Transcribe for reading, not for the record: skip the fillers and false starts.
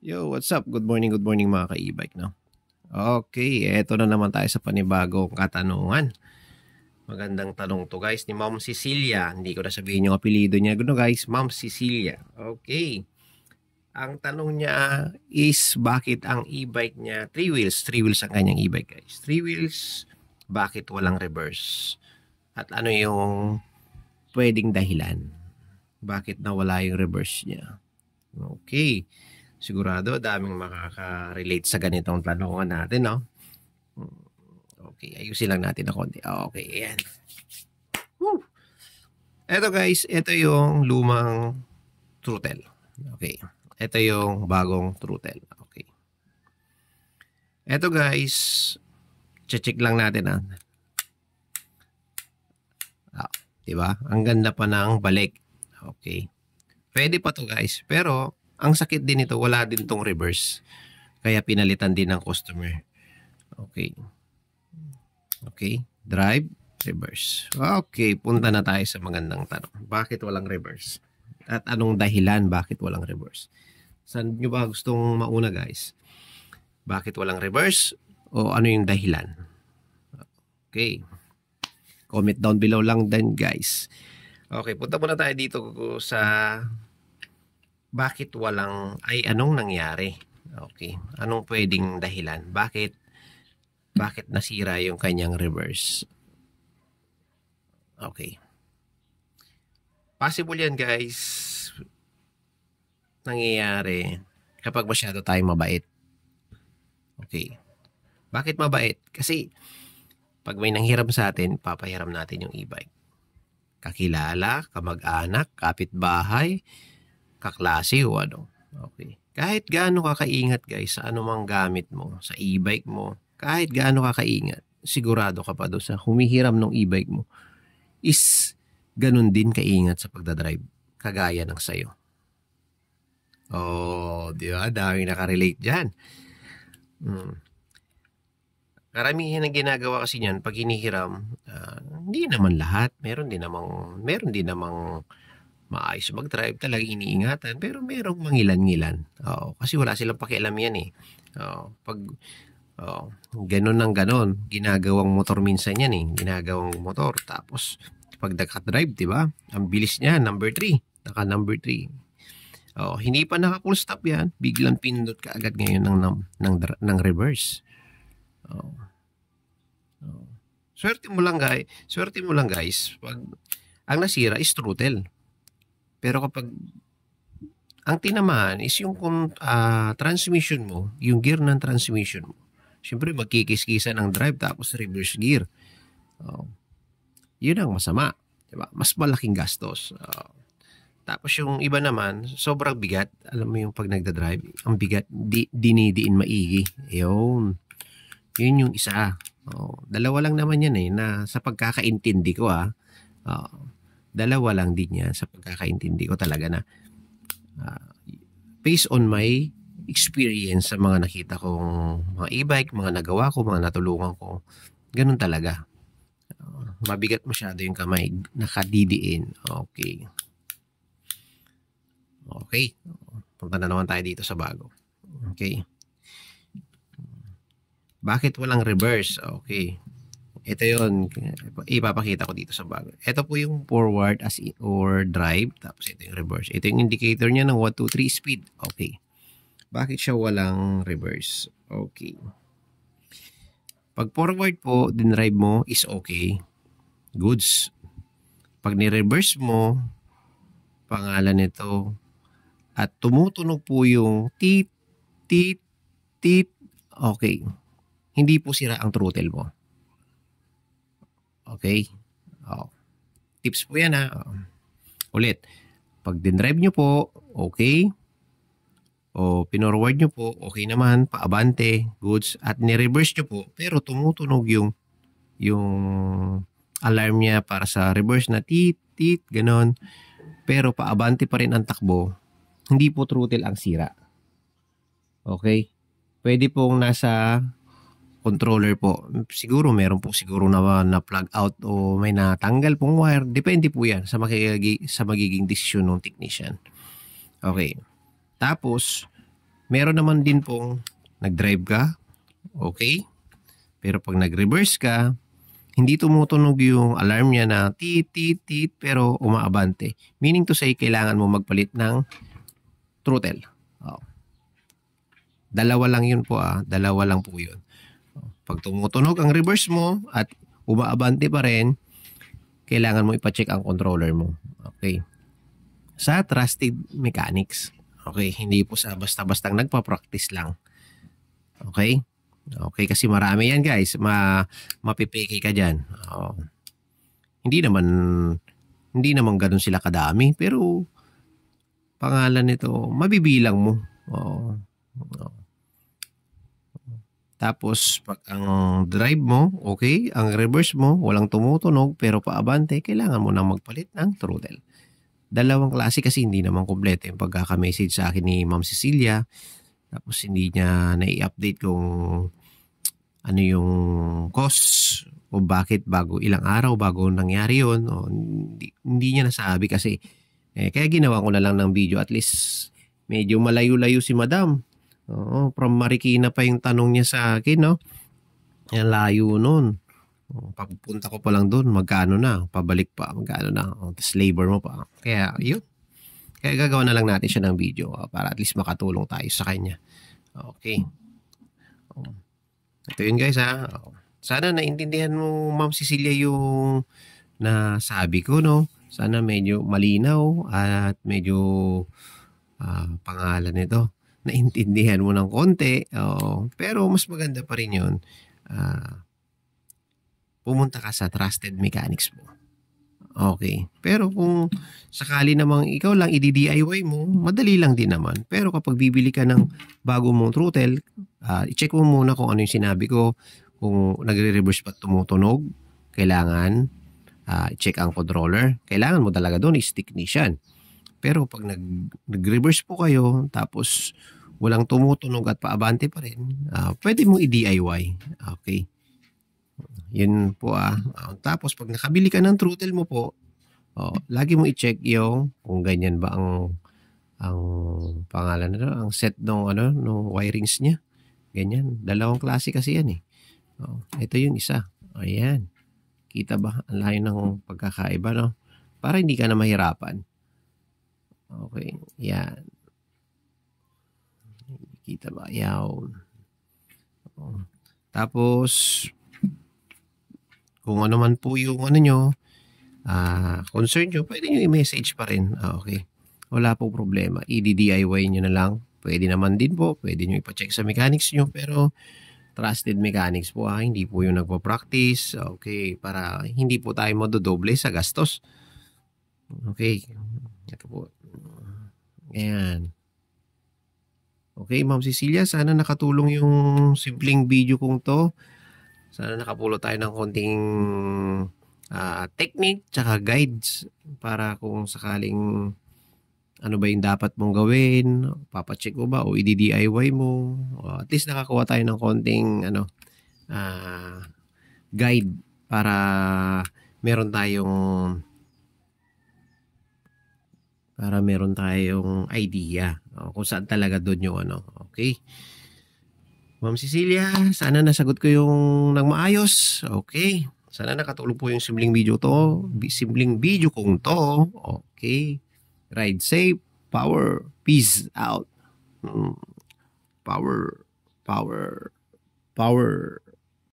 Yo, what's up? Good morning mga ka-e-bike, no? Okay, eto na naman tayo sa panibagong katanungan. Magandang tanong to guys ni Ma'am Cecilia. Hindi ko na sabihin yung apelido niya. Gusto guys, Ma'am Cecilia. Okay. Ang tanong niya is bakit ang e-bike niya, 3 wheels. 3 wheels ang kanyang e-bike guys. 3 wheels, bakit walang reverse? At ano yung pwedeng dahilan? Bakit nawala yung reverse niya? Okay. Sigurado daming makaka-relate sa ganitong tanongan natin, no? Okay, ayusin lang natin na konti. Okay, ayan. Woo! Eto guys, ito yung lumang throttle. Okay. Ito yung bagong throttle. Okay. Eto guys, check lang natin diba? Ang ganda pa ng balik. Okay. Pwede pa to guys, pero ang sakit din ito, wala din tong reverse. Kaya pinalitan din ng customer. Okay. Okay. Drive, reverse. Okay, punta na tayo sa magandang tanong. Bakit walang reverse? At anong dahilan bakit walang reverse? Saan nyo ba gustong mauna guys? Bakit walang reverse? O ano yung dahilan? Okay. Comment down below lang din guys. Okay, punta muna tayo dito sa bakit anong nangyari? Okay. Anong pwedeng dahilan? Bakit nasira yung kanyang reverse? Okay. Possible yan guys. Nangyayari kapag masyado tayong mabait. Okay. Bakit mabait? Kasi pag may nanghiram sa atin, papahiram natin yung e-bike. Kakilala, kamag-anak, kapitbahay, kaklase o ano. Okay. Kahit gaano ka kaingat guys sa anumang gamit mo, sa e-bike mo, kahit gaano ka kaingat, sigurado ka pa doon sa humihiram ng e-bike mo, is ganun din kaingat sa pagdadrive, kagaya ng sayo. Oh, di ba? Daming nakarelate dyan. Karamihan ng ginagawa kasi niyan pag hinihiram, hindi naman lahat. Meron din namang maayos mag-drive, talaga iniingatan, pero merong mangilan-ngilan. Kasi wala silang pakialam yan eh. Ganun ng ganun, ginagawang motor minsan yan eh. Ginagawang motor. Tapos, pag naka-drive, di ba? Ang bilis niya, number 3. Naka-number 3. Hindi pa naka-full stop yan. Biglang pindot ka agad ngayon ng reverse. Swerte mo lang guys. Pag ang nasira is throttle. Pero kapag ang tinamaan is yung transmission mo, yung gear ng transmission mo, syempre magkikis-kisa ng drive tapos reverse gear. Yun ang masama. Diba? Mas malaking gastos. Tapos yung iba naman, sobrang bigat. Alam mo yung pag nagda-drive, ang bigat, dinidiin maigi. Yun yung isa. Dalawa lang naman yan eh, na sa pagkakaintindi ko dalawa lang din yan sa pagkakaintindi ko talaga na based on my experience sa mga nakita kong mga e-bike, mga nagawa ko, mga natulungan ko, ganun talaga. Mabigat masyado yung kamay, nakadidiin. Okay. Punta na naman tayo dito sa bago. Okay. Bakit walang reverse? Okay. Ito yun, ipapakita ko dito sa bago. Ito po yung forward or drive, tapos ito yung reverse. Ito yung indicator niya ng 1, 2, 3 speed. Okay. Bakit siya walang reverse? Okay. Pag forward po, dinrive mo is okay. Goods. Pag ni-reverse mo, pangalan nito, at tumutunog po yung tit, tit, tit, okay. Hindi po sira ang throttle mo. Okay? Tips po yan Ulit. Pag dinrive nyo po, okay. Pinorward nyo po, okay naman, paabante, goods. At ni-reverse nyo po, pero tumutunog yung alarm niya para sa reverse na tit, tit, ganon. Pero paabante pa rin ang takbo, hindi po throttle ang sira. Okay? Pwede pong nasa controller po. Siguro meron po na plug out o may natanggal pong wire. Depende po yan sa magiging desisyon ng technician. Okay. Tapos, Meron naman din pong nag-drive ka, okay? Pero pag nag-reverse ka, hindi tumutunog yung alarm niya na tit, tit, tit, pero umaabante. Meaning to say, kailangan mo magpalit ng throttle. Oh. Dalawa lang yun po dalawa lang po yun. Pag tumutunog ang reverse mo at umaabante pa rin, kailangan mo ipacheck ang controller mo. Okay. Sa Trusted Mechanics. Okay, hindi po sa basta-bastang nagpa-practice lang. Okay? Okay, kasi marami yan guys. Mapipeke ka dyan. Hindi naman ganun sila kadami. Pero pangalan nito, mabibilang mo. Tapos, pag ang drive mo, okay, ang reverse mo, walang tumutunog, pero paabante, kailangan mo nang magpalit ng throttle. Dalawang klase kasi hindi naman kompleto yung pagkaka-message sa akin ni Ma'am Cecilia. Tapos hindi niya na-i-update kung ano yung cause o bakit ilang araw bago nangyari yun. Hindi niya nasabi kasi. Kaya ginawa ko na lang ng video. At least medyo malayo-layo si Madam. From Marikina pa yung tanong niya sa akin, no? Yan layo nun. Pagpunta ko pa lang doon, magkano na? Pabalik pa, magkano na? Tapos labor mo pa. Kaya yun. Kaya gagawa na lang natin siya ng video para at least makatulong tayo sa kanya. Okay. Ito yun guys Sana naintindihan mo Ma'am Cecilia yung nasabi ko, no? Sana medyo malinaw at medyo pangalan nito. Naintindihan mo ng konti. Pero mas maganda pa rin yun. Pumunta ka sa Trusted Mechanics mo. Okay. Pero kung sakali namang ikaw lang i-DIY mo, madali lang din naman. Pero kapag bibili ka ng bago mong throttle, i-check mo muna kung ano yung sinabi ko. Kung nagre-reverse pa tumutunog, kailangan i-check ang controller. Kailangan mo talaga doon is-technician. Pero pag nag-reverse po kayo, tapos walang tumutunog at paabante pa rin, pwede mong i-DIY. Okay. Yun po tapos pag nakabili ka ng throttle mo po, lagi mo i-check yung kung ganyan ba ang pangalan nito, ang set ng ng wirings niya. Ganyan, dalawang klase kasi yan ito yung isa. Ayan. Kita ba? Ang layo ng pagkakaiba, no? Para hindi ka na mahirapan. Okay, yan. Kita ba? Yan. Tapos kung ano man po yung nyo, concern nyo, pwede nyo i-message pa rin. Okay. Wala po problema. I-DIY nyo na lang. Pwede naman din po. Pwede nyo ipacheck sa mechanics nyo. Pero Trusted Mechanics po hindi po yung nagpa-practice. Okay. Para hindi po tayo madodoble sa gastos. Okay. Ito po. Ayan. Okay, Ma'am Cecilia. Sana nakatulong yung simpleng video kong to. Sana nakapulot tayo ng konting technique tsaka guides para kung sakaling ano ba yung dapat mong gawin, papacheck mo ba o i-DIY mo. At least nakakuha tayo ng konting guide para meron tayong idea kung saan talaga doon yung okay. Ma'am Cecilia, sana nasagot ko yung nang maayos. Okay. Sana nakatulong po yung simpleng video kong to. Okay. Ride safe. Power. Peace out. Power.